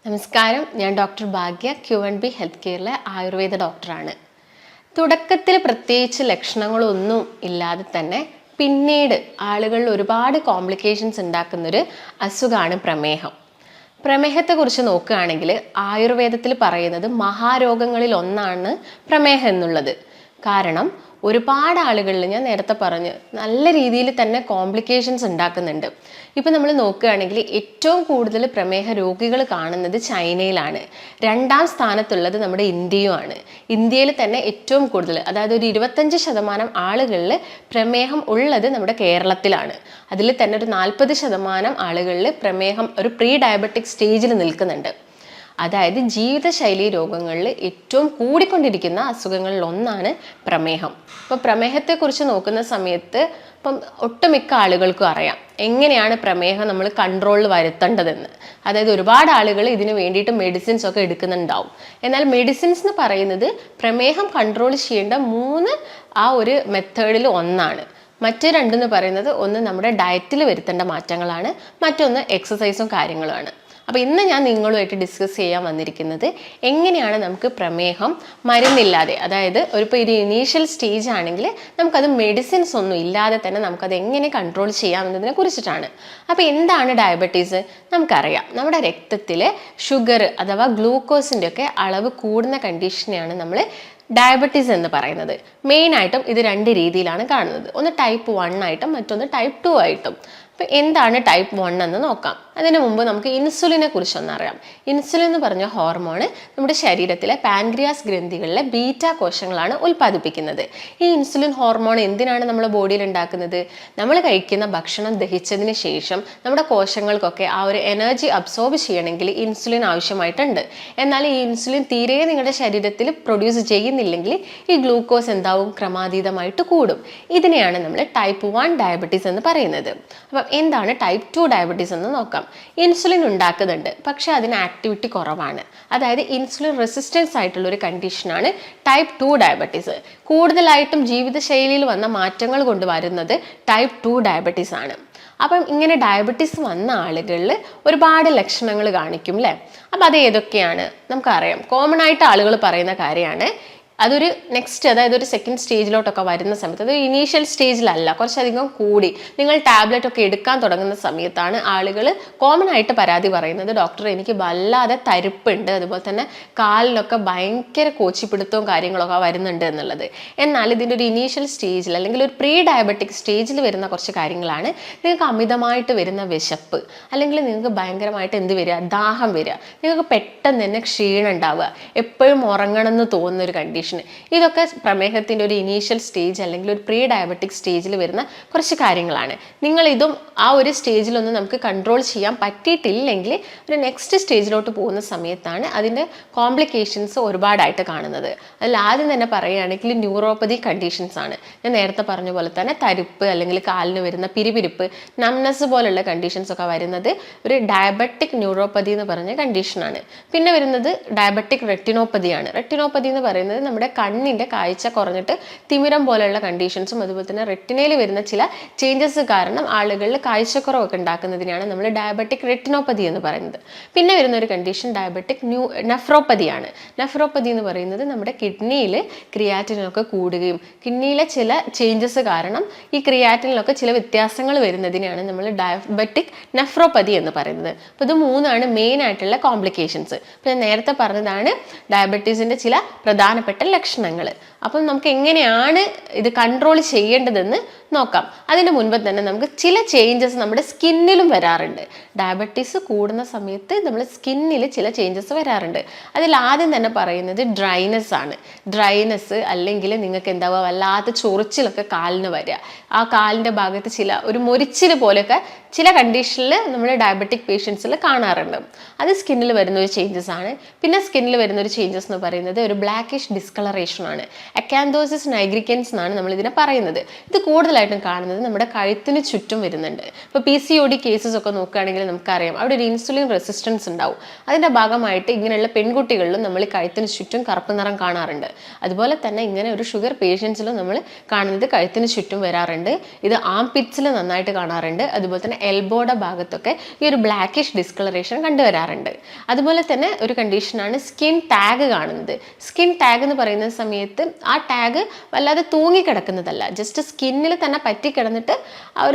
നമസ്കാരം, ഞാൻ ഡോക്ടർ ഭാഗ്യ Q&B health കെയറിലെ Ayurveda ഡോക്ടറാണ്. തുടക്കത്തിൽ പ്രത്യേകിച്ച് ലക്ഷണങ്ങളൊന്നും ഇല്ലാതെ തന്നെ പിന്നീട് ആളുകളിൽ ഒരുപാട് കോംപ്ലിക്കേഷൻസ് ഉണ്ടാക്കുന്നൊരു അസുഖമാണ് പ്രമേഹം. പ്രമേഹത്തെക്കുറിച്ച് നോക്കുകയാണെങ്കിൽ ആയുർവേദത്തിൽ പറയുന്നത് മഹാരോഗങ്ങളിൽ ഒന്നാണ് പ്രമേഹം എന്നുള്ളത്. കാരണം ഒരുപാട് ആളുകളിൽ ഞാൻ നേരത്തെ പറഞ്ഞു നല്ല രീതിയിൽ തന്നെ കോംപ്ലിക്കേഷൻസ് ഉണ്ടാക്കുന്നുണ്ട്. ഇപ്പം നമ്മൾ നോക്കുകയാണെങ്കിൽ ഏറ്റവും കൂടുതൽ പ്രമേഹ രോഗികൾ കാണുന്നത് ചൈനയിലാണ്. രണ്ടാം സ്ഥാനത്തുള്ളത് നമ്മുടെ ഇന്ത്യയുമാണ്. ഇന്ത്യയിൽ തന്നെ ഏറ്റവും കൂടുതൽ, അതായത് ഒരു 25% ആളുകളിൽ പ്രമേഹം ഉള്ളത് നമ്മുടെ കേരളത്തിലാണ്. അതിൽ തന്നെ ഒരു 40% ആളുകളിൽ പ്രമേഹം ഒരു പ്രീ ഡയബറ്റിക് സ്റ്റേജിൽ നിൽക്കുന്നുണ്ട്. അതായത് ജീവിതശൈലി രോഗങ്ങളിൽ ഏറ്റവും കൂടിക്കൊണ്ടിരിക്കുന്ന അസുഖങ്ങളിൽ ഒന്നാണ് പ്രമേഹം. അപ്പോൾ പ്രമേഹത്തെക്കുറിച്ച് നോക്കുന്ന സമയത്ത് ഇപ്പം ഒട്ടുമിക്ക ആളുകൾക്കും അറിയാം എങ്ങനെയാണ് പ്രമേഹം നമ്മൾ കൺട്രോളിൽ വരുത്തേണ്ടതെന്ന്. അതായത് ഒരുപാട് ആളുകൾ ഇതിന് വേണ്ടിയിട്ട് മെഡിസിൻസ് ഒക്കെ എടുക്കുന്നുണ്ടാവും. എന്നാൽ മെഡിസിൻസ് എന്ന് പറയുന്നത് പ്രമേഹം കൺട്രോൾ ചെയ്യേണ്ട 3 ഒരു മെത്തേഡിൽ ഒന്നാണ്. മറ്റ് രണ്ടെന്ന് പറയുന്നത് ഒന്ന് നമ്മുടെ ഡയറ്റിൽ വരുത്തേണ്ട മാറ്റങ്ങളാണ്, മറ്റൊന്ന് എക്സസൈസും കാര്യങ്ങളുമാണ്. അപ്പോൾ ഇന്ന് ഞാൻ നിങ്ങളുമായിട്ട് ഡിസ്കസ് ചെയ്യാൻ വന്നിരിക്കുന്നത് എങ്ങനെയാണ് നമുക്ക് പ്രമേഹം മരുന്നില്ലാതെ, അതായത് ഒരു ഇനീഷ്യൽ സ്റ്റേജ് ആണെങ്കിൽ നമുക്കത് മെഡിസിൻസ് ഒന്നും ഇല്ലാതെ തന്നെ നമുക്കത് എങ്ങനെ കൺട്രോൾ ചെയ്യാമെന്നതിനെ കുറിച്ചിട്ടാണ്. അപ്പോൾ എന്താണ് ഡയബറ്റീസ്? നമുക്കറിയാം നമ്മുടെ രക്തത്തിൽ ഷുഗർ അഥവാ ഗ്ലൂക്കോസിൻ്റെ ഒക്കെ അളവ് കൂടുന്ന കണ്ടീഷനെയാണ് നമ്മൾ ഡയബറ്റീസ് എന്ന് പറയുന്നത്. മെയിനായിട്ടും ഇത് 2 രീതിയിലാണ് കാണുന്നത്. ഒന്ന് ടൈപ്പ് 1 ആയിട്ടും മറ്റൊന്ന് ടൈപ്പ് 2 ആയിട്ടും. അപ്പോൾ എന്താണ് ടൈപ്പ് 1 എന്ന് നോക്കാം. അതിന് മുമ്പ് നമുക്ക് ഇൻസുലിനെ കുറിച്ചൊന്നറിയാം. ഇൻസുലിൻ എന്ന് പറഞ്ഞ ഹോർമോൺ നമ്മുടെ ശരീരത്തിലെ പാൻക്രിയാസ് ഗ്രന്ഥികളിലെ ബീറ്റ കോശങ്ങളാണ് ഉൽപ്പാദിപ്പിക്കുന്നത്. ഈ ഇൻസുലിൻ ഹോർമോൺ എന്തിനാണ് നമ്മുടെ ബോഡിയിൽ ഉണ്ടാക്കുന്നത്? നമ്മൾ കഴിക്കുന്ന ഭക്ഷണം ദഹിച്ചതിന് ശേഷം നമ്മുടെ കോശങ്ങൾക്കൊക്കെ ആ ഒരു എനർജി അബ്സോർബ് ചെയ്യണമെങ്കിൽ ഇൻസുലിൻ ആവശ്യമായിട്ടുണ്ട്. എന്നാൽ ഈ ഇൻസുലിൻ തീരെ നിങ്ങളുടെ ശരീരത്തിൽ പ്രൊഡ്യൂസ് ചെയ്യുന്നില്ലെങ്കിൽ ഈ ഗ്ലൂക്കോസ് എന്താവും? ക്രമാതീതമായിട്ട് കൂടും. ഇതിനെയാണ് നമ്മൾ ടൈപ്പ് 1 ഡയബറ്റീസ് എന്ന് പറയുന്നത്. അപ്പം എന്താണ് ടൈപ്പ് 2 ഡയബറ്റീസ് എന്ന് നോക്കാം. ഇൻസുലിൻ ഉണ്ടാക്കുന്നുണ്ട്, പക്ഷെ അതിന് ആക്ടിവിറ്റി കുറവാണ്. അതായത് ഇൻസുലിൻ റെസിസ്റ്റൻസ് ആയിട്ടുള്ള ഒരു കണ്ടീഷനാണ് ടൈപ്പ് 2 ഡയബറ്റീസ്. കൂടുതലായിട്ടും ജീവിതശൈലിയിൽ വന്ന മാറ്റങ്ങൾ കൊണ്ട് വരുന്നത് ടൈപ്പ് 2 ഡയബറ്റീസ് ആണ്. അപ്പം ഇങ്ങനെ ഡയബറ്റീസ് വന്ന ആളുകളിൽ ഒരുപാട് ലക്ഷണങ്ങൾ കാണിക്കും അല്ലേ? അപ്പം അത് ഏതൊക്കെയാണ് നമുക്കറിയാം. കോമൺ ആയിട്ട് ആളുകൾ പറയുന്ന കാര്യമാണ് അതൊരു നെക്സ്റ്റ്, അതായത് ഒരു സെക്കൻഡ് സ്റ്റേജിലോട്ടൊക്കെ വരുന്ന സമയത്ത്, അത് ഇനീഷ്യൽ സ്റ്റേജിലല്ല, കുറച്ചധികം കൂടി നിങ്ങൾ ടാബ്ലറ്റ് ഒക്കെ എടുക്കാൻ തുടങ്ങുന്ന സമയത്താണ് ആളുകൾ കോമൺ ആയിട്ട് പരാതി പറയുന്നത്, ഡോക്ടർ എനിക്ക് വല്ലാതെ തരിപ്പുണ്ട്, അതുപോലെ തന്നെ കാലിലൊക്കെ ഭയങ്കര കോച്ചിപ്പിടുത്തവും കാര്യങ്ങളൊക്കെ വരുന്നുണ്ട് എന്നുള്ളത്. എന്നാൽ ഇതിൻ്റെ ഒരു ഇനീഷ്യൽ സ്റ്റേജിൽ അല്ലെങ്കിൽ ഒരു പ്രീ ഡയബറ്റിക് സ്റ്റേജിൽ വരുന്ന കുറച്ച് കാര്യങ്ങളാണ്. നിങ്ങൾക്ക് അമിതമായിട്ട് വരുന്ന വിശപ്പ്, അല്ലെങ്കിൽ നിങ്ങൾക്ക് ഭയങ്കരമായിട്ട് എന്ത് വരിക? ദാഹം വരിക, നിങ്ങൾക്ക് പെട്ടെന്ന് തന്നെ ക്ഷീണം ഉണ്ടാവുക, എപ്പോഴും ഉറങ്ങണം എന്ന് തോന്നുന്ന ഒരു കണ്ടീഷൻ. ഇതൊക്കെ പ്രമേഹത്തിൻ്റെ ഒരു ഇനീഷ്യൽ സ്റ്റേജ് അല്ലെങ്കിൽ ഒരു പ്രീ ഡയബറ്റിക് സ്റ്റേജിൽ വരുന്ന കുറച്ച് കാര്യങ്ങളാണ്. നിങ്ങൾ ഇതും ആ ഒരു സ്റ്റേജിലൊന്നും നമുക്ക് കൺട്രോൾ ചെയ്യാൻ പറ്റിയിട്ടില്ലെങ്കിൽ ഒരു നെക്സ്റ്റ് സ്റ്റേജിലോട്ട് പോകുന്ന സമയത്താണ് അതിൻ്റെ കോംപ്ലിക്കേഷൻസ് ഒരുപാടായിട്ട് കാണുന്നത്. അതിൽ ആദ്യം തന്നെ പറയുകയാണെങ്കിൽ ന്യൂറോപ്പതി കണ്ടീഷൻസ് ആണ്. ഞാൻ നേരത്തെ പറഞ്ഞ പോലെ തന്നെ തരിപ്പ് അല്ലെങ്കിൽ കാലിന് വരുന്ന പിരിപിരിപ്പ്, നംനെസ് പോലുള്ള കണ്ടീഷൻസ് ഒക്കെ വരുന്നത് ഒരു ഡയബറ്റിക് ന്യൂറോപ്പതി എന്ന് പറഞ്ഞ കണ്ടീഷനാണ്. പിന്നെ വരുന്നത് ഡയബറ്റിക് റെറ്റിനോപ്പതിയാണ്. റെറ്റിനോപ്പതി എന്ന് പറയുന്നത് നമ്മുടെ കണ്ണിൻ്റെ കാഴ്ച കുറഞ്ഞിട്ട് തിമിരം പോലെയുള്ള കണ്ടീഷൻസും അതുപോലെ തന്നെ റെറ്റിനയിൽ വരുന്ന ചില ചേഞ്ചസ് കാരണം ആളുകളിൽ കാഴ്ചക്കുറവൊക്കെ ഉണ്ടാക്കുന്നതിനാണ് നമ്മൾ ഡയബറ്റിക് റെറ്റിനോപ്പതി എന്ന് പറയുന്നത്. പിന്നെ വരുന്ന ഒരു കണ്ടീഷൻ ഡയബറ്റിക് നെഫ്രോപ്പതിയാണ്. നെഫ്രോപ്പതി എന്ന് പറയുന്നത് നമ്മുടെ കിഡ്നിയിൽ ക്രിയാറ്റിനൊക്കെ കൂടുകയും കിഡ്നിയിലെ ചില ചേഞ്ചസ് കാരണം ഈ ക്രിയാറ്റിനിലൊക്കെ ചില വ്യത്യാസങ്ങൾ വരുന്നതിനാണ് നമ്മൾ ഡയബറ്റിക് നെഫ്രോപ്പതി എന്ന് പറയുന്നത്. അപ്പോൾ ഇത് 3 മെയിൻ ആയിട്ടുള്ള കോംപ്ലിക്കേഷൻസ്. അപ്പോൾ ഞാൻ നേരത്തെ പറഞ്ഞതാണ് ഡയബറ്റീസിൻ്റെ ചില പ്രധാനപ്പെട്ട ലക്ഷണങ്ങൾ. അപ്പം നമുക്ക് എങ്ങനെയാണ് ഇത് കൺട്രോൾ ചെയ്യേണ്ടതെന്ന് നോക്കാം. അതിന് മുൻപ് തന്നെ നമുക്ക് ചില ചേഞ്ചസ് നമ്മുടെ സ്കിന്നിലും വരാറുണ്ട്. ഡയബറ്റീസ് കൂടുന്ന സമയത്ത് നമ്മുടെ സ്കിന്നിൽ ചില ചേഞ്ചസ് വരാറുണ്ട്. അതിൽ ആദ്യം തന്നെ പറയുന്നത് ഡ്രൈനെസ് ആണ്. ഡ്രൈനെസ് അല്ലെങ്കിൽ നിങ്ങൾക്ക് എന്താവുക, വല്ലാത്ത ചൊറിച്ചിലൊക്കെ കാലിന് വരിക, ആ കാലിൻ്റെ ഭാഗത്ത് ഒരു മൊരിച്ചിൽ പോലെയൊക്കെ ചില കണ്ടീഷനിൽ നമ്മൾ ഡയബറ്റിക് പേഷ്യൻസിൽ കാണാറുണ്ട്. അത് സ്കിന്നിൽ വരുന്ന ഒരു ചേഞ്ചസ് ആണ്. പിന്നെ സ്കിന്നിൽ വരുന്ന ഒരു ചേഞ്ചസ് എന്ന് പറയുന്നത് ഒരു ബ്ലാക്കിഷ് ഡിസ്കളറേഷൻ ആണ്. അക്കാന്തോസിസ് നൈഗ്രിക്കൻസ് എന്നാണ് നമ്മൾ ഇതിനെ പറയുന്നത്. ഇത് കൂടുതലായിട്ടും കാണുന്നത് നമ്മുടെ കഴുത്തിന് ചുറ്റും വരുന്നുണ്ട്. ഇപ്പോൾ PCOD കേസസ് ഒക്കെ നോക്കുകയാണെങ്കിൽ നമുക്കറിയാം അവിടെ ഒരു ഇൻസുലിൻ റെസിസ്റ്റൻസ് ഉണ്ടാവും. അതിൻ്റെ ഭാഗമായിട്ട് ഇങ്ങനെയുള്ള പെൺകുട്ടികളിലും നമ്മൾ കഴുത്തിന് ചുറ്റും കറുപ്പ് നിറം കാണാറുണ്ട്. അതുപോലെ തന്നെ ഇങ്ങനെ ഒരു ഷുഗർ പേഷ്യൻസിലും നമ്മൾ കാണുന്നത് കഴുത്തിന് ചുറ്റും വരാറുണ്ട്. ഇത് ആംപിറ്റ്സിൽ നന്നായിട്ട് കാണാറുണ്ട്. അതുപോലെ തന്നെ എൽബോയുടെ ഭാഗത്തൊക്കെ ഈ ഒരു ബ്ലാക്കിഷ് ഡിസ്കളറേഷൻ കണ്ടുവരാറുണ്ട്. അതുപോലെ തന്നെ ഒരു കണ്ടീഷനാണ് സ്കിൻ ടാഗ് കാണുന്നത്. സ്കിൻ ടാഗ് എന്ന് പറയുന്ന സമയത്ത് ആ ടാഗ് വല്ലാതെ തൂങ്ങിക്കിടക്കുന്നതല്ല, ജസ്റ്റ് സ്കിന്നിൽ തന്നെ പറ്റിക്കിടന്നിട്ട്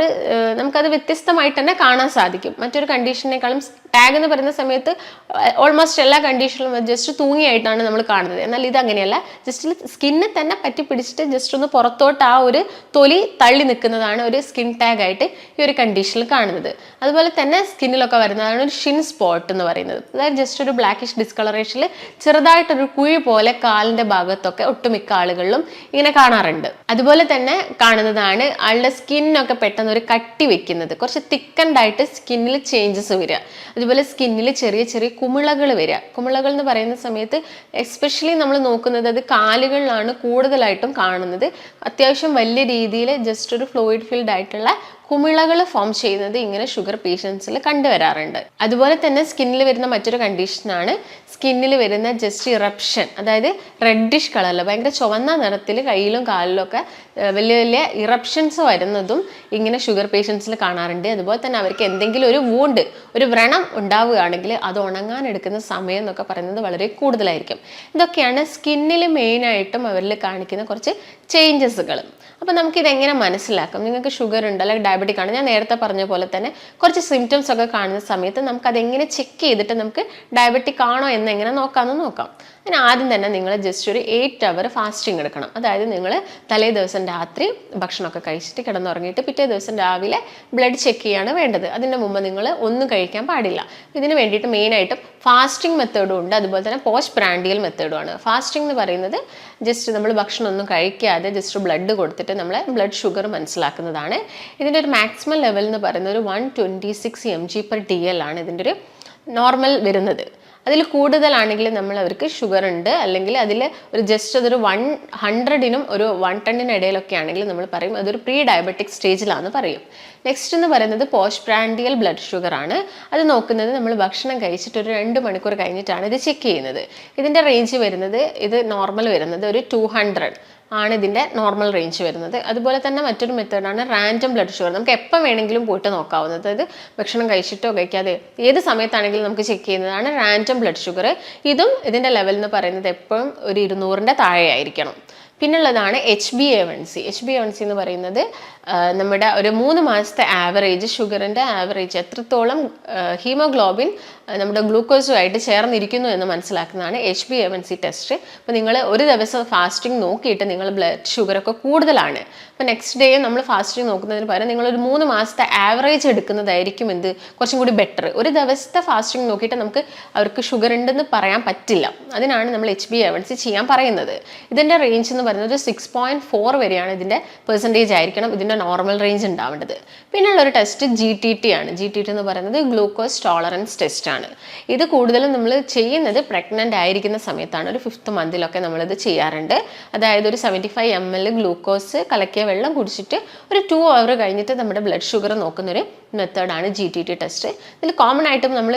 നമുക്കത് വ്യത്യസ്തമായിട്ട് തന്നെ കാണാൻ സാധിക്കും. മറ്റൊരു കണ്ടീഷനേക്കാളും ടാഗ് എന്ന് പറയുന്ന സമയത്ത് ഓൾമോസ്റ്റ് എല്ലാ കണ്ടീഷനിലും ജസ്റ്റ് തൂങ്ങിയായിട്ടാണ് നമ്മൾ കാണുന്നത്. എന്നാൽ ഇത് അങ്ങനെയല്ല, ജസ്റ്റ് സ്കിന്നിൽ തന്നെ പറ്റി പിടിച്ചിട്ട് ജസ്റ്റ് ഒന്ന് പുറത്തോട്ട് ആ ഒരു തൊലി തള്ളി നിൽക്കുന്നതാണ് ഒരു സ്കിൻ ടാഗ് ആയിട്ട് ഈ ഒരു കണ്ടീഷനിൽ കാണുന്നത്. അതുപോലെ തന്നെ സ്കിന്നിലൊക്കെ വരുന്നതാണ് ഒരു ഷിൻ സ്പോട്ട് എന്ന് പറയുന്നത്. അതായത് ജസ്റ്റ് ഒരു ബ്ലാക്കിഷ് ഡിസ്കളറേഷനിൽ ചെറുതായിട്ടൊരു കുഴി പോലെ കാലിൻ്റെ ഭാഗത്തൊക്കെ ഒട്ടുമിക്ക ആളുകളിലും ഇങ്ങനെ കാണാറുണ്ട്. അതുപോലെ തന്നെ കാണുന്നതാണ് ആളുടെ സ്കിന്നൊക്കെ പെട്ടെന്ന് ഒരു കട്ടി വെക്കുന്നത്, കുറച്ച് തിക്കൻഡ് ആയിട്ട് സ്കിന്നിൽ ചേഞ്ചസ് വരിക. അതുപോലെ സ്കിന്നിൽ ചെറിയ ചെറിയ കുമിളകൾ വരിക. കുമിളകൾ എന്ന് പറയുന്ന സമയത്ത് എസ്പെഷ്യലി നമ്മൾ നോക്കുന്നത് അത് കാലുകളിലാണ് കൂടുതലായിട്ടും കാണുന്നത്. അത്യാവശ്യം വലിയ രീതിയിൽ ജസ്റ്റ് ഒരു ഫ്ലൂയിഡ് ഫിൽഡ് ആയിട്ടുള്ള കുമിളകൾ ഫോം ചെയ്യുന്നത് ഇങ്ങനെ ഷുഗർ പേഷ്യൻസിൽ കണ്ടുവരാറുണ്ട്. അതുപോലെ തന്നെ സ്കിന്നിൽ വരുന്ന മറ്റൊരു കണ്ടീഷനാണ് സ്കിന്നിൽ വരുന്ന ജസ്റ്റ് ഇറപ്ഷൻ, അതായത് റെഡിഷ് കളറിൽ ഭയങ്കര ചുവന്ന നിറത്തിൽ കയ്യിലും കാലിലും ഒക്കെ വലിയ വലിയ ഇറപ്ഷൻസ് വരുന്നതും ഇങ്ങനെ ഷുഗർ പേഷ്യൻസിൽ കാണാറുണ്ട്. അതുപോലെ തന്നെ അവർക്ക് എന്തെങ്കിലും ഒരു വൂണ്ട്, ഒരു വ്രണം ഉണ്ടാവുകയാണെങ്കിൽ അത് ഉണങ്ങാൻ എടുക്കുന്ന സമയം എന്നൊക്കെ പറയുന്നത് വളരെ കൂടുതലായിരിക്കും. ഇതൊക്കെയാണ് സ്കിന്നിൽ മെയിനായിട്ടും അവരിൽ കാണിക്കുന്ന കുറച്ച് ചേഞ്ചസുകൾ. അപ്പോൾ നമുക്കിതെങ്ങനെ മനസ്സിലാക്കാം? നിങ്ങൾക്ക് ഷുഗർ ഉണ്ട് അല്ലെങ്കിൽ ഡയബറ്റിക് ആണ്, ഞാൻ നേരത്തെ പറഞ്ഞ പോലെ തന്നെ കുറച്ച് സിംറ്റംസ് ഒക്കെ കാണുന്ന സമയത്ത് നമുക്കതെങ്ങനെ ചെക്ക് ചെയ്തിട്ട് നമുക്ക് ഡയബറ്റിക് ആണോ എന്ന് എങ്ങനെ നോക്കാമെന്ന് നോക്കാം. അതിന് ആദ്യം തന്നെ നിങ്ങൾ ജസ്റ്റ് ഒരു 8 hour ഫാസ്റ്റിംഗ് എടുക്കണം. അതായത് നിങ്ങൾ തലേ ദിവസം രാത്രി ഭക്ഷണമൊക്കെ കഴിച്ചിട്ട് കിടന്നുറങ്ങിയിട്ട് പിറ്റേ ദിവസം രാവിലെ ബ്ലഡ് ചെക്ക് ചെയ്യാണ് വേണ്ടത്. അതിൻ്റെ മുമ്പ് നിങ്ങൾ ഒന്നും കഴിക്കാൻ പാടില്ല. ഇതിന് വേണ്ടിയിട്ട് മെയിനായിട്ടും ഫാസ്റ്റിംഗ് മെത്തേഡും ഉണ്ട്, അതുപോലെ തന്നെ പോസ്റ്റ് പ്രാൻഡിയൽ മെത്തേഡുമാണ്. ഫാസ്റ്റിംഗ് എന്ന് പറയുന്നത് ജസ്റ്റ് നമ്മൾ ഭക്ഷണം ഒന്നും കഴിക്കാതെ ജസ്റ്റ് ബ്ലഡ് കൊടുത്തിട്ട് നമ്മളെ ബ്ലഡ് ഷുഗർ മനസ്സിലാക്കുന്നതാണ്. ഇതിൻ്റെ ഒരു മാക്സിമം ലെവൽ എന്ന് പറയുന്നത് ഒരു 126 mg/dl ആണ് ഇതിൻ്റെ ഒരു നോർമൽ വരുന്നത്. അതിൽ കൂടുതലാണെങ്കിൽ നമ്മൾ അവർക്ക് ഷുഗർ ഉണ്ട്, അല്ലെങ്കിൽ അതിൽ ഒരു ജസ്റ്റ് അതൊരു 100നും ഒരു 110നും ഇടയിലൊക്കെ ആണെങ്കിൽ നമ്മൾ പറയും അതൊരു പ്രീ ഡയബറ്റിക് സ്റ്റേജിലാണെന്ന് പറയും. നെക്സ്റ്റ് എന്ന് പറയുന്നത് പോസ്റ്റ് പ്രാൻഡിയൽ ബ്ലഡ് ഷുഗർ ആണ്. അത് നോക്കുന്നത് നമ്മൾ ഭക്ഷണം കഴിച്ചിട്ട് ഒരു 2 മണിക്കൂർ കഴിഞ്ഞിട്ടാണ് ഇത് ചെക്ക് ചെയ്യുന്നത്. ഇതിൻ്റെ റേഞ്ച് വരുന്നത്, ഇത് നോർമൽ വരുന്നത് ഒരു 200 ആണ് ഇതിൻ്റെ നോർമൽ റേഞ്ച് വരുന്നത്. അതുപോലെ തന്നെ മറ്റൊരു മെത്തേഡാണ് റാൻഡം ബ്ലഡ് ഷുഗർ. നമുക്ക് എപ്പം വേണമെങ്കിലും പോയിട്ട് നോക്കാവുന്നത്, അതായത് ഭക്ഷണം കഴിച്ചിട്ടോ കഴിക്കാതെ ഏത് സമയത്താണെങ്കിലും നമുക്ക് ചെക്ക് ചെയ്യുന്നതാണ് റാൻഡം ബ്ലഡ് ഷുഗർ. ഇതും ഇതിൻ്റെ ലെവൽ എന്ന് പറയുന്നത് എപ്പോഴും ഒരു 200ൻ്റെ താഴെ ആയിരിക്കണം. പിന്നുള്ളതാണ് HbA1c. HbA1c എന്ന് പറയുന്നത് നമ്മുടെ ഒരു 3 മാസത്തെ ആവറേജ് ഷുഗറിൻ്റെ ആവറേജ് എത്രത്തോളം ഹീമോഗ്ലോബിൻ നമ്മുടെ ഗ്ലൂക്കോസുമായിട്ട് ചേർന്നിരിക്കുന്നു എന്ന് മനസ്സിലാക്കുന്നതാണ് HbA1c ടെസ്റ്റ്. അപ്പോൾ നിങ്ങൾ ഒരു ദിവസം ഫാസ്റ്റിംഗ് നോക്കിയിട്ട് നിങ്ങൾ ബ്ലഡ് ഷുഗറൊക്കെ കൂടുതലാണ്, അപ്പോൾ നെക്സ്റ്റ് ഡേ നമ്മൾ ഫാസ്റ്റിംഗ് നോക്കുന്നതിന് പകരം നിങ്ങളൊരു 3 മാസത്തെ ആവറേജ് എടുക്കുന്നതായിരിക്കും കുറച്ചും കൂടി ബെറ്റർ. ഒരു ദിവസത്തെ ഫാസ്റ്റിംഗ് നോക്കിയിട്ട് നമുക്ക് അവർക്ക് ഷുഗർ ഉണ്ടെന്ന് പറയാൻ പറ്റില്ല. അതിനാണ് നമ്മൾ HbA1c ചെയ്യാൻ പറയുന്നത്. ഇതിൻ്റെ റേഞ്ച് എന്ന് പറയുന്നത് 6.4 വരെയാണ് ഇതിൻ്റെ പെർസെൻറ്റേജ് ആയിരിക്കണം ഇതിൻ്റെ നോർമൽ റേഞ്ച് ഉണ്ടാവേണ്ടത്. പിന്നെയുള്ളൊരു ടെസ്റ്റ് GTT ആണ്. GTT എന്ന് പറയുന്നത് ഗ്ലൂക്കോസ് ടോളറൻസ് ടെസ്റ്റ് ആണ്. ഇത് കൂടുതലും നമ്മൾ ചെയ്യുന്നത് പ്രഗ്നൻ്റ് ആയിരിക്കുന്ന സമയത്താണ്. ഒരു 5th മന്തിലൊക്കെ നമ്മളിത് ചെയ്യാറുണ്ട്. അതായത് ഒരു 75 ml ഗ്ലൂക്കോസ് കലക്കിയ വെള്ളം കുടിച്ചിട്ട് ഒരു 2 hour കഴിഞ്ഞിട്ട് നമ്മുടെ ബ്ലഡ് ഷുഗർ നോക്കുന്നൊരു മെത്തേഡാണ് GTT ടെസ്റ്റ്. ഇതിൽ കോമൺ ആയിട്ടും നമ്മൾ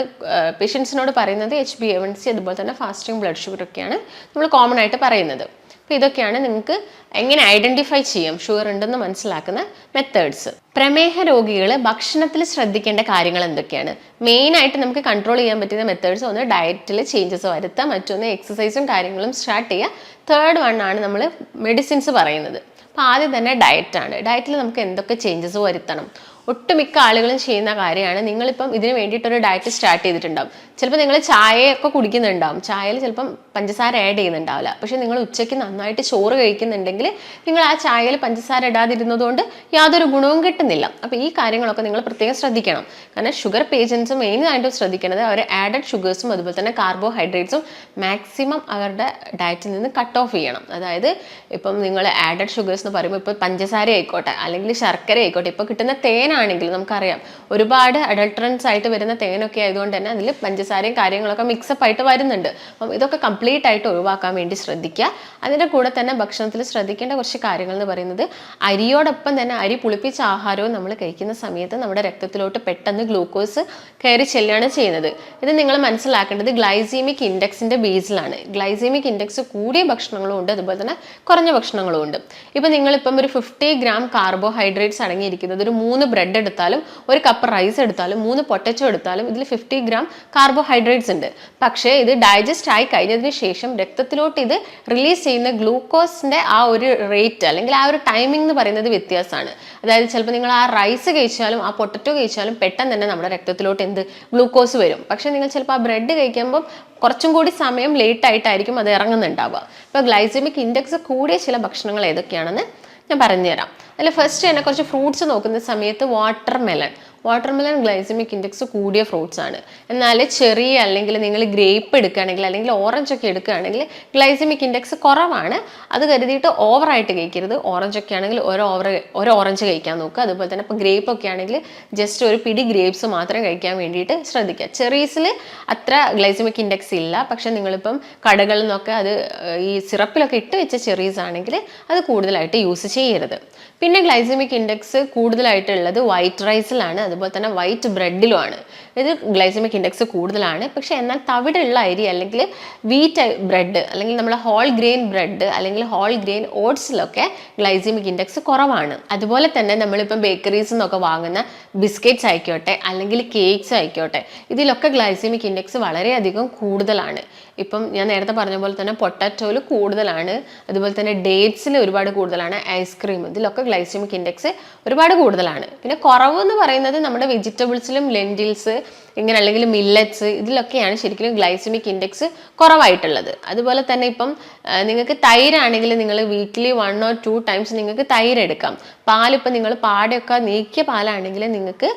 പേഷ്യൻസിനോട് പറയുന്നത് HbA1c അതുപോലെ തന്നെ ഫാസ്റ്റിംഗ് ബ്ലഡ് ഷുഗർ ഒക്കെയാണ് നമ്മൾ കോമൺ ആയിട്ട് പറയുന്നത്. അപ്പോൾ ഇതൊക്കെയാണ് നിങ്ങൾക്ക് എങ്ങനെ ഐഡൻറ്റിഫൈ ചെയ്യാം ഷുഗർ ഉണ്ടെന്ന് മനസ്സിലാക്കുന്ന മെത്തേഡ്സ്. പ്രമേഹ രോഗികൾ ഭക്ഷണത്തിൽ ശ്രദ്ധിക്കേണ്ട കാര്യങ്ങൾ എന്തൊക്കെയാണ്? മെയിനായിട്ട് നമുക്ക് കൺട്രോൾ ചെയ്യാൻ പറ്റുന്ന മെത്തേഡ്സ്, ഒന്ന് ഡയറ്റിൽ ചേഞ്ചസ് വരുത്തുക, മറ്റൊന്ന് എക്സസൈസും കാര്യങ്ങളും സ്റ്റാർട്ട് ചെയ്യുക, തേർഡ് വൺ ആണ് നമ്മൾ മെഡിസിൻസ് പറയുന്നത്. അപ്പോൾ ആദ്യം തന്നെ ഡയറ്റാണ്. ഡയറ്റിൽ നമുക്ക് എന്തൊക്കെ ചേഞ്ചസ് വരുത്തണം? ഒട്ടുമിക്ക ആളുകളും ചെയ്യുന്ന കാര്യമാണ്, നിങ്ങളിപ്പം ഇതിന് വേണ്ടിയിട്ടൊരു ഡയറ്റ് സ്റ്റാർട്ട് ചെയ്തിട്ടുണ്ടാവും. ചിലപ്പോൾ നിങ്ങൾ ചായയൊക്കെ കുടിക്കുന്നുണ്ടാവും, ചായയിൽ ചിലപ്പം പഞ്ചസാര ആഡ് ചെയ്യുന്നുണ്ടാവില്ല. പക്ഷേ നിങ്ങൾ ഉച്ചയ്ക്ക് നന്നായിട്ട് ചോറ് കഴിക്കുന്നുണ്ടെങ്കിൽ നിങ്ങൾ ആ ചായയിൽ പഞ്ചസാര ഇടാതിരുന്നതുകൊണ്ട് യാതൊരു ഗുണവും കിട്ടുന്നില്ല. അപ്പോൾ ഈ കാര്യങ്ങളൊക്കെ നിങ്ങൾ പ്രത്യേകം ശ്രദ്ധിക്കണം. കാരണം ഷുഗർ പേഷ്യൻസ് മെയിനായിട്ടും ശ്രദ്ധിക്കേണ്ടത് അവർ ആഡഡ് ഷുഗേഴ്സും അതുപോലെ തന്നെ കാർബോഹൈഡ്രേറ്റ്സും മാക്സിമം അവരുടെ ഡയറ്റിൽ നിന്ന് കട്ട് ഓഫ് ചെയ്യണം. അതായത് ഇപ്പം നിങ്ങൾ ആഡഡ് ഷുഗേഴ്സ് എന്ന് പറയുമ്പോൾ ഇപ്പോൾ പഞ്ചസാര ആയിക്കോട്ടെ അല്ലെങ്കിൽ ശർക്കര ആയിക്കോട്ടെ, ഇപ്പോൾ കിട്ടുന്ന തേനാണെങ്കിൽ നമുക്കറിയാം ഒരുപാട് അഡൾട്രൻസ് ആയിട്ട് വരുന്ന തേനൊക്കെ ആയതുകൊണ്ട് തന്നെ അതിൽ പഞ്ചസാര പഞ്ചസാരയും കാര്യങ്ങളൊക്കെ മിക്സപ്പ് ആയിട്ട് വരുന്നുണ്ട്. അപ്പം ഇതൊക്കെ കംപ്ലീറ്റ് ആയിട്ട് ഒഴിവാക്കാൻ വേണ്ടി ശ്രദ്ധിക്കുക. അതിൻ്റെ കൂടെ തന്നെ ഭക്ഷണത്തിൽ ശ്രദ്ധിക്കേണ്ട കുറച്ച് കാര്യങ്ങൾ എന്ന് പറയുന്നത്, അരിയോടൊപ്പം തന്നെ അരി പുളിപ്പിച്ച ആഹാരവും നമ്മൾ കഴിക്കുന്ന സമയത്ത് നമ്മുടെ രക്തത്തിലോട്ട് പെട്ടെന്ന് ഗ്ലൂക്കോസ് കയറി ചെല്ലുകയാണ് ചെയ്യുന്നത്. ഇത് നിങ്ങൾ മനസ്സിലാക്കേണ്ടത് ഗ്ലൈസീമിക് ഇൻഡെക്സിൻ്റെ ബേസിലാണ്. ഗ്ലൈസീമിക് ഇൻഡെക്സ് കൂടിയ ഭക്ഷണങ്ങളും ഉണ്ട്, അതുപോലെ തന്നെ കുറഞ്ഞ ഭക്ഷണങ്ങളും ഉണ്ട്. ഇപ്പം നിങ്ങളിപ്പം ഒരു 50 ഗ്രാം കാർബോഹൈഡ്രേറ്റ്സ് അടങ്ങിയിരിക്കുന്നത് ഒരു 3 ബ്രെഡ് എടുത്താലും 1 കപ്പ് റൈസ് എടുത്താലും 3 പൊട്ടറ്റോ എടുത്താലും ഇതിൽ 50 ഗ്രാം കാർബോഹൈഡ്രേറ്റ്സ് ഉണ്ട്. പക്ഷേ ഇത് ഡൈജസ്റ്റ് ആയി കഴിഞ്ഞതിന് ശേഷം രക്തത്തിലോട്ട് ഇത് റിലീസ് ചെയ്യുന്ന ഗ്ലൂക്കോസിൻ്റെ ആ ഒരു റേറ്റ് അല്ലെങ്കിൽ ആ ഒരു ടൈമിംഗ് എന്ന് പറയുന്നത് വ്യത്യാസമാണ്. അതായത് ചിലപ്പോൾ നിങ്ങൾ ആ റൈസ് കഴിച്ചാലും ആ പൊട്ടറ്റോ കഴിച്ചാലും പെട്ടെന്ന് തന്നെ നമ്മുടെ രക്തത്തിലോട്ട് ഗ്ലൂക്കോസ് വരും. പക്ഷേ നിങ്ങൾ ചിലപ്പോൾ ആ ബ്രെഡ് കഴിക്കുമ്പോൾ കുറച്ചും കൂടി സമയം ലേറ്റ് ആയിട്ടായിരിക്കും അത് ഇറങ്ങുന്നുണ്ടാവുക. ഇപ്പോൾ ഗ്ലൈസെമിക് ഇൻഡെക്സ് കൂടിയ ചില ഭക്ഷണങ്ങൾ ഏതൊക്കെയാണെന്ന് ഞാൻ പറഞ്ഞുതരാം. അതിൽ ഫസ്റ്റ് തന്നെ കുറച്ച് ഫ്രൂട്ട്സ് നോക്കുന്ന സമയത്ത് വാട്ടർമെലൺ ഗ്ലൈസെമിക് ഇൻഡെക്സ് കൂടിയ ഫ്രൂട്ട്സ് ആണ്. എന്നാൽ ചെറി അല്ലെങ്കിൽ നിങ്ങൾ ഗ്രേപ്പ് എടുക്കുകയാണെങ്കിൽ അല്ലെങ്കിൽ ഓറഞ്ച് ഒക്കെ എടുക്കുകയാണെങ്കിൽ ഗ്ലൈസെമിക് ഇൻഡെക്സ് കുറവാണ്. അത് കരുതിയിട്ട് ഓവറായിട്ട് കഴിക്കരുത്. ഓറഞ്ച് ഒക്കെ ആണെങ്കിൽ ഒരു ഓറഞ്ച് കഴിക്കാൻ നോക്കുക. അതുപോലെ തന്നെ ഇപ്പോൾ ഗ്രേപ്പ് ഒക്കെ ആണെങ്കിൽ ജസ്റ്റ് ഒരു പിടി ഗ്രേപ്സ് മാത്രം കഴിക്കാൻ വേണ്ടിയിട്ട് ശ്രദ്ധിക്കുക. ചെറീസിൽ അത്ര ഗ്ലൈസെമിക് ഇൻഡെക്സ് ഇല്ല, പക്ഷെ നിങ്ങളിപ്പം കടകളിൽ നിന്നൊക്കെ അത് ഈ സിറപ്പിലൊക്കെ ഇട്ട് വെച്ച ചെറീസ് ആണെങ്കിൽ അത് കൂടുതലായിട്ട് യൂസ് ചെയ്യരുത്. പിന്നെ ഗ്ലൈസെമിക് ഇൻഡെക്സ് കൂടുതലായിട്ടുള്ളത് വൈറ്റ് റൈസിലാണ്, അതുപോലെ തന്നെ വൈറ്റ് ബ്രെഡിലുമാണ്. ഇത് ഗ്ലൈസെമിക് ഇൻഡെക്സ് കൂടുതലാണ്. പക്ഷെ എന്നാൽ തവിടുള്ള അരി അല്ലെങ്കിൽ വീറ്റ് ബ്രെഡ് അല്ലെങ്കിൽ നമ്മൾ ഹോൾ ഗ്രെയിൻ ബ്രെഡ് അല്ലെങ്കിൽ ഹോൾ ഗ്രെയിൻ ഓട്സിലൊക്കെ ഗ്ലൈസെമിക് ഇൻഡെക്സ് കുറവാണ്. അതുപോലെ തന്നെ നമ്മളിപ്പം ബേക്കറീസിൽ നിന്നൊക്കെ വാങ്ങുന്ന ബിസ്ക്കറ്റ്സ് ആയിക്കോട്ടെ അല്ലെങ്കിൽ കേക്ക്സ് ആയിക്കോട്ടെ, ഇതിലൊക്കെ ഗ്ലൈസെമിക് ഇൻഡെക്സ് വളരെയധികം കൂടുതലാണ്. ഇപ്പം ഞാൻ നേരത്തെ പറഞ്ഞ പോലെ തന്നെ പൊട്ടാറ്റോയിൽ കൂടുതലാണ്, അതുപോലെ തന്നെ ഡേറ്റ്സിൽ ഒരുപാട് കൂടുതലാണ്, ഐസ്ക്രീം ഇതിലൊക്കെ ഗ്ലൈസെമിക് ഇൻഡെക്സ് ഒരുപാട് കൂടുതലാണ്. പിന്നെ കുറവ് എന്ന് പറയുന്നത് നമ്മുടെ വെജിറ്റബിൾസിലും ലെൻറ്റിൽസ് ഇങ്ങനെ അല്ലെങ്കിൽ മില്ലറ്റ്സ് ഇതിലൊക്കെയാണ് ശരിക്കും ഗ്ലൈസെമിക് ഇൻഡെക്സ് കുറവായിട്ടുള്ളത്. അതുപോലെ തന്നെ ഇപ്പം നിങ്ങൾക്ക് തൈരാണെങ്കിൽ നിങ്ങൾ വീക്ക്ലി 1 or 2 ടൈംസ് നിങ്ങൾക്ക് തൈര് എടുക്കാം. പാലിപ്പോൾ നിങ്ങൾ പാടയൊക്കെ നീക്കിയ പാലാണെങ്കിൽ നിങ്ങൾക്ക്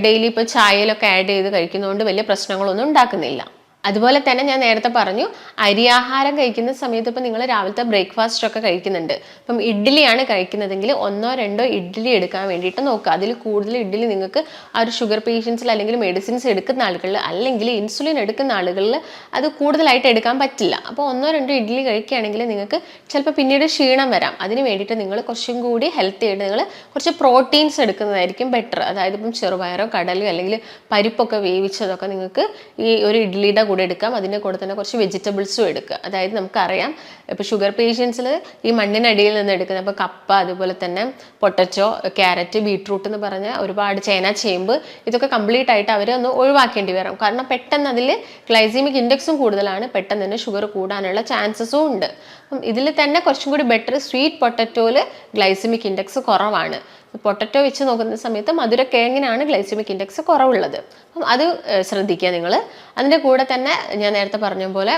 ഡെയിലി ഇപ്പോൾ ചായയിലൊക്കെ ആഡ് ചെയ്ത് കഴിക്കുന്നതുകൊണ്ട് വലിയ പ്രശ്നങ്ങളൊന്നും ഉണ്ടാക്കുന്നില്ല. അതുപോലെ തന്നെ ഞാൻ നേരത്തെ പറഞ്ഞു, അരിയാഹാരം കഴിക്കുന്ന സമയത്ത് ഇപ്പം നിങ്ങൾ രാവിലത്തെ ബ്രേക്ക്ഫാസ്റ്റ് ഒക്കെ കഴിക്കുന്നുണ്ട്. ഇപ്പം ഇഡ്ഡലിയാണ് കഴിക്കുന്നതെങ്കിൽ 1 or 2 ഇഡ്ഡലി എടുക്കാൻ വേണ്ടിയിട്ട് നോക്കുക. അതിൽ കൂടുതൽ ഇഡ്ഡലി നിങ്ങൾക്ക് ആ ഒരു ഷുഗർ പേഷ്യൻസിൽ അല്ലെങ്കിൽ മെഡിസിൻസ് എടുക്കുന്ന ആളുകളിൽ അല്ലെങ്കിൽ ഇൻസുലിൻ എടുക്കുന്ന ആളുകളിൽ അത് കൂടുതലായിട്ട് എടുക്കാൻ പറ്റില്ല. അപ്പോൾ 1 or 2 ഇഡ്ഡലി കഴിക്കുകയാണെങ്കിൽ നിങ്ങൾക്ക് ചിലപ്പോൾ പിന്നീട് ക്ഷീണം വരാം. അതിന് വേണ്ടിയിട്ട് നിങ്ങൾ കുറച്ചും കൂടി ഹെൽത്തി ആയിട്ട് നിങ്ങൾ കുറച്ച് പ്രോട്ടീൻസ് എടുക്കുന്നതായിരിക്കും ബെറ്റർ. അതായത് ഇപ്പം ചെറുപയറോ കടലയോ അല്ലെങ്കിൽ പരിപ്പൊക്കെ വേവിച്ചതൊക്കെ നിങ്ങൾക്ക് ഈ ഒരു ഇഡ്ഡലിയുടെ കൂടെ എടുക്കാം. അതിൻ്റെ കൂടെ തന്നെ കുറച്ച് വെജിറ്റബിൾസും എടുക്കുക. അതായത് നമുക്കറിയാം ഇപ്പോൾ ഷുഗർ പേഷ്യൻസിൽ ഈ മണ്ണിനടിയിൽ നിന്ന് എടുക്കുന്നത് ഇപ്പോൾ കപ്പ, അതുപോലെ തന്നെ പൊട്ടറ്റോ, ക്യാരറ്റ്, ബീട്രൂട്ട് എന്ന് പറഞ്ഞ ഒരുപാട് ചേന, ചേമ്പ് ഇതൊക്കെ കംപ്ലീറ്റ് ആയിട്ട് അവരൊന്ന് ഒഴിവാക്കേണ്ടി വരും. കാരണം പെട്ടെന്ന് അതിൽ ഗ്ലൈസെമിക് ഇൻഡെക്സും കൂടുതലാണ്, പെട്ടെന്ന് തന്നെ ഷുഗർ കൂടാനുള്ള ചാൻസസും ഉണ്ട്. അപ്പം ഇതിൽ തന്നെ കുറച്ചും കൂടി ബെറ്റർ സ്വീറ്റ് പൊട്ടറ്റോയിൽ ഗ്ലൈസെമിക് ഇൻഡെക്സ് കുറവാണ്. പൊട്ടറ്റോ വെച്ച് നോക്കുന്ന സമയത്ത് മധുരക്കിഴങ്ങിനാണ് ഗ്ലൈസെമിക് ഇൻഡെക്സ് കുറവുള്ളത്. അപ്പം അത് ശ്രദ്ധിക്കുക നിങ്ങൾ. അതിൻ്റെ കൂടെ തന്നെ ഞാൻ നേരത്തെ പറഞ്ഞ പോലെ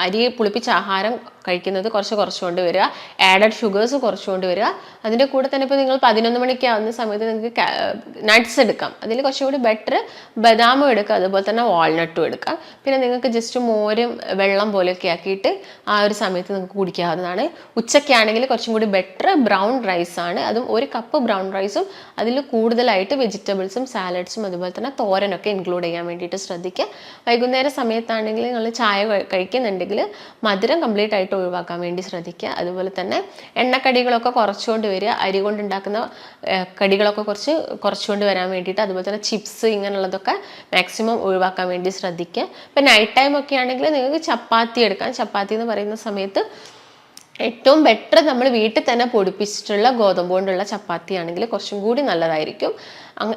അരി പുളിപ്പിച്ച ആഹാരം കഴിക്കുന്നത് കുറച്ചുകൊണ്ട് വരിക, ആഡഡ് ഷുഗേഴ്സ് കുറച്ചുകൊണ്ട് വരിക. അതിൻ്റെ കൂടെ തന്നെ ഇപ്പോൾ നിങ്ങൾ 11 മണിക്ക് ആവുന്ന സമയത്ത് നിങ്ങൾക്ക് നട്ട്സ് എടുക്കാം. അതിൽ കുറച്ചുകൂടി ബെറ്റർ ബദാമും എടുക്കുക, അതുപോലെ തന്നെ വാൾനട്ടും എടുക്കാം. പിന്നെ നിങ്ങൾക്ക് ജസ്റ്റ് മോരും വെള്ളം പോലെയൊക്കെ ആക്കിയിട്ട് ആ ഒരു സമയത്ത് നിങ്ങൾക്ക് കുടിക്കാവുന്നതാണ്. ഉച്ചയ്ക്കാണെങ്കിൽ കുറച്ചും കൂടി ബെറ്റർ ബ്രൗൺ റൈസാണ്. അതും 1 കപ്പ് ബ്രൗൺ റൈസും അതിൽ കൂടുതലായിട്ട് വെജിറ്റബിൾസും സാലഡ്സും അതുപോലെ തന്നെ തോരനൊക്കെ ഇൻക്ലൂഡ് ചെയ്യാൻ വേണ്ടിയിട്ട് ശ്രദ്ധിക്കുക. വൈകുന്നേര സമയത്താണെങ്കിൽ നിങ്ങൾ ചായ കഴിക്കുന്നുണ്ടെങ്കിൽ മധുരം കംപ്ലീറ്റ് ആയിട്ട് ഒഴിവാക്കാൻ വേണ്ടി ശ്രദ്ധിക്കുക. അതുപോലെ തന്നെ എണ്ണക്കടികളൊക്കെ കുറച്ചുകൊണ്ട് വരിക. അരി കൊണ്ടുണ്ടാക്കുന്ന കടികളൊക്കെ കുറച്ചുകൊണ്ട് വരാൻ വേണ്ടിയിട്ട്, അതുപോലെ തന്നെ ചിപ്സ് ഇങ്ങനെയുള്ളതൊക്കെ മാക്സിമം ഒഴിവാക്കാൻ വേണ്ടി ശ്രദ്ധിക്കുക. ഇപ്പം നൈറ്റ് ടൈം ഒക്കെ ആണെങ്കിൽ നിങ്ങൾക്ക് ചപ്പാത്തി എടുക്കാം. ചപ്പാത്തി എന്ന് പറയുന്ന സമയത്ത് ഏറ്റവും ബെറ്റർ നമ്മൾ വീട്ടിൽ തന്നെ പൊടിപ്പിച്ചിട്ടുള്ള ഗോതമ്പ് കൊണ്ടുള്ള ചപ്പാത്തി ആണെങ്കിൽ കുറച്ചും കൂടി നല്ലതായിരിക്കും.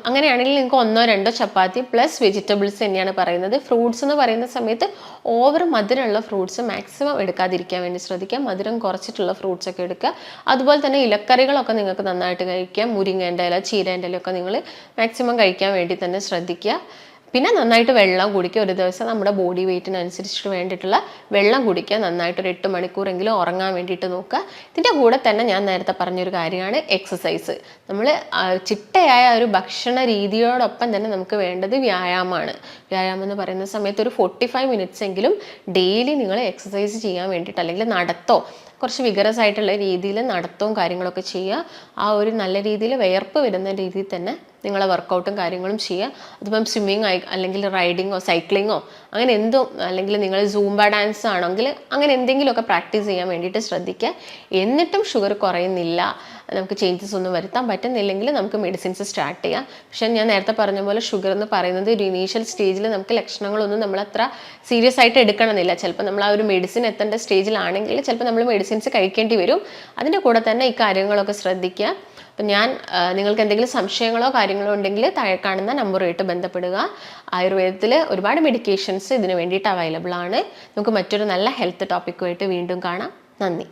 അങ്ങനെയാണെങ്കിൽ നിങ്ങൾക്ക് 1 or 2 ചപ്പാത്തി പ്ലസ് വെജിറ്റബിൾസ് തന്നെയാണ് പറയുന്നത്. ഫ്രൂട്ട്സ് എന്ന് പറയുന്ന സമയത്ത് ഓവർ മധുരമുള്ള ഫ്രൂട്ട്സ് മാക്സിമം എടുക്കാതിരിക്കാൻ വേണ്ടി ശ്രദ്ധിക്കുക. മധുരം കുറച്ചിട്ടുള്ള ഫ്രൂട്ട്സ് ഒക്കെ എടുക്കുക. അതുപോലെ തന്നെ ഇലക്കറികളൊക്കെ നിങ്ങൾക്ക് നന്നായിട്ട് കഴിക്കാം. മുരിങ്ങേൻ്റെ ഇല, ചീരേൻ്റെ ഇലയൊക്കെ നിങ്ങൾ മാക്സിമം കഴിക്കാൻ വേണ്ടി തന്നെ ശ്രദ്ധിക്കുക. പിന്നെ നന്നായിട്ട് വെള്ളം കുടിക്കുക. ഒരു ദിവസം നമ്മുടെ ബോഡി വെയ്റ്റിനനുസരിച്ചിട്ട് വേണ്ടിയിട്ടുള്ള വെള്ളം കുടിക്കുക. നന്നായിട്ടൊരു 8 മണിക്കൂറെങ്കിലും ഉറങ്ങാൻ വേണ്ടിയിട്ട് നോക്കുക. ഇതിൻ്റെ കൂടെ തന്നെ ഞാൻ നേരത്തെ പറഞ്ഞൊരു കാര്യമാണ് എക്സസൈസ്. നമ്മൾ ചിട്ടയായ ഒരു ഭക്ഷണ രീതിയോടൊപ്പം തന്നെ നമുക്ക് വേണ്ടത് വ്യായാമമാണ്. വ്യായാമം എന്ന് പറയുന്ന സമയത്ത് ഒരു 45 മിനിറ്റ്സ് എങ്കിലും ഡെയിലി നിങ്ങൾ എക്സസൈസ് ചെയ്യാൻ വേണ്ടിയിട്ട് അല്ലെങ്കിൽ നടത്തോ കുറച്ച് വിഗറസ് ആയിട്ടുള്ള രീതിയിൽ നടത്തവും കാര്യങ്ങളൊക്കെ ചെയ്യുക. ആ ഒരു നല്ല രീതിയിൽ വിയർപ്പ് വരുന്ന രീതിയിൽ തന്നെ നിങ്ങളെ വർക്കൗട്ടും കാര്യങ്ങളും ചെയ്യുക. അതിപ്പം സ്വിമ്മിങ് അല്ലെങ്കിൽ റൈഡിങ്ങോ സൈക്ലിങ്ങോ അങ്ങനെ എന്തോ, അല്ലെങ്കിൽ നിങ്ങൾ സൂംബ ഡാൻസ് ആണെങ്കിൽ അങ്ങനെ എന്തെങ്കിലുമൊക്കെ പ്രാക്ടീസ് ചെയ്യാൻ വേണ്ടിയിട്ട് ശ്രദ്ധിക്കുക. എന്നിട്ടും ഷുഗർ കുറയുന്നില്ല, നമുക്ക് ചേഞ്ചസ് ഒന്നും വരുത്താൻ പറ്റുന്നില്ലെങ്കിൽ നമുക്ക് മെഡിസിൻസ് സ്റ്റാർട്ട് ചെയ്യാം. പക്ഷേ ഞാൻ നേരത്തെ പറഞ്ഞ പോലെ ഷുഗർ എന്ന് പറയുന്നത് ഒരു ഇനീഷ്യൽ സ്റ്റേജിൽ നമുക്ക് ലക്ഷണങ്ങളൊന്നും നമ്മൾ അത്ര സീരിയസ് ആയിട്ട് എടുക്കണമെന്നില്ല. ചിലപ്പോൾ നമ്മൾ ആ ഒരു മെഡിസിൻ എത്തേണ്ട സ്റ്റേജിലാണെങ്കിൽ ചിലപ്പോൾ നമ്മൾ മെഡിസിൻസ് കഴിക്കേണ്ടി വരും. അതിൻ്റെ കൂടെ തന്നെ ഈ കാര്യങ്ങളൊക്കെ ശ്രദ്ധിക്കുക. അപ്പം നിങ്ങൾക്ക് എന്തെങ്കിലും സംശയങ്ങളോ കാര്യങ്ങളോ ഉണ്ടെങ്കിൽ താഴെ കാണുന്ന നമ്പറുമായിട്ട് ബന്ധപ്പെടുക. ആയുർവേദത്തിൽ ഒരുപാട് മെഡിക്കേഷൻസ് ഇതിന് വേണ്ടിയിട്ട് അവൈലബിൾ ആണ്. നമുക്ക് മറ്റൊരു നല്ല ഹെൽത്ത് ടോപ്പിക്കുമായിട്ട് വീണ്ടും കാണാം. നന്ദി.